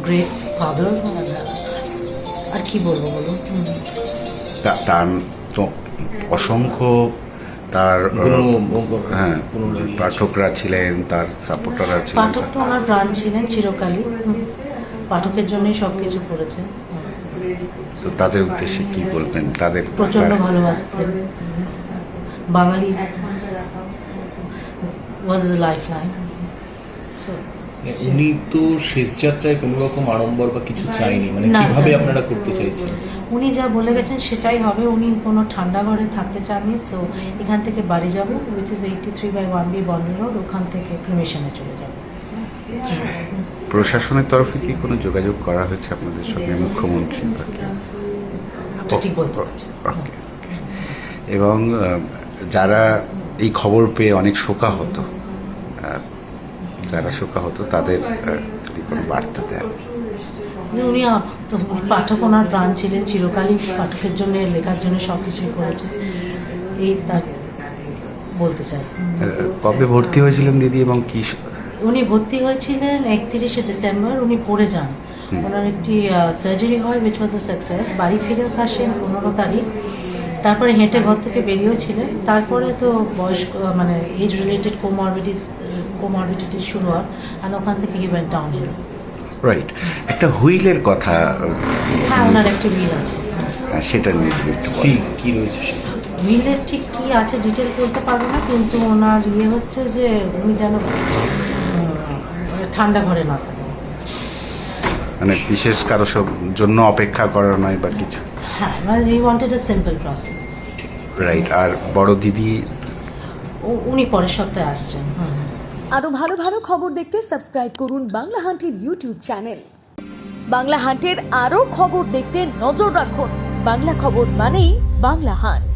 Great father. আর কি বলবো বলুন। তার তো অসংখ্য তার হ্যাঁ পাঠকরা ছিলেন, তার সাপোর্টাররা ছিলেন। পাঠক তো আমার প্রাণ ছিলেন চিরকালই, পাঠকের জন্যই সব কিছু করেছে। তো তাদের উদ্দেশ্যে কি বলবেন? তাদের প্রচণ্ড ভালোবাসতেন। বাঙালি ওয়াজ এ লাইফ লাইন। উনি তো শেষ যাত্রায় কোনো রকম আড়ম্বর বা কিছু চাইনি, মানে কিভাবে আপনারা করতে চাইছেন? উনি যা বলে গেছেন সেটাই হবে। উনি কোনো ঠান্ডা ঘরে থাকতে চাননি। সো এখান থেকে বাড়ি যাব, which is 83/1B bond road, ওখান থেকে ক্রিমেশনে চলে যাব। প্রশাসনের তরফে কি কোনো যোগাযোগ করা হয়েছে আপনাদের সঙ্গে, মুখ্যমন্ত্রী বা কি? ঠিক বলতে পারছি। ওকে। এবং যারা এই খবর পেয়ে অনেক শোকাহত, যারা শোকাহত তাদের যদি কোনো বার্তা দেন। উনি তো পাঠক ওনার প্রাণ ছিলেন চিরকালই, পাঠকের জন্য লেখার জন্য সব কিছুই করেছে, এই তার বলতে চাই। কবে ভর্তি হয়েছিলেন দিদি এবং কি? উনি ভর্তি হয়েছিলেন 31শে ডিসেম্বর। উনি পড়ে যান, ওনার একটি সার্জারি হয় উইচ ওয়াজ এ সাকসেস। বাড়ি ফিরে আসেন 15 তারিখ। তারপরে হেঁটে ঘর থেকে বেরিয়েও ছিলেন। তারপরে তো বয়স্ক মানে এজ রিলেটেড কোমরবিডিটি শুরু হয়, আর ওখান থেকে হি ওয়েন্ট ডাউনহিল। রাইট। একটা হুইলের কথা, হ্যাঁ, ওনার একটা উইল আছে। সেটা নিয়ে একটু কি কি রয়েছে সেটা? উইলের ঠিক কী আছে ডিটেল বলতে পারবো না, কিন্তু ওনার হচ্ছে যে উনি যেন ঠান্ডা ঘরে না থাকে। মানে বিশেষ কারো সব জন্য অপেক্ষা করা নয় বা কিছু। হ্যাঁ, মানে he wanted a simple process. Right. আর বড় দিদি উনি পরের সপ্তাহে আসছেন। আরও ভালো ভালো খবর দেখতে সাবস্ক্রাইব করুন বাংলা হান্টের ইউটিউব চ্যানেল। বাংলা হান্টের আরও খবর দেখতে নজর রাখুন। বাংলা খবর মানেই বাংলা হান্ট।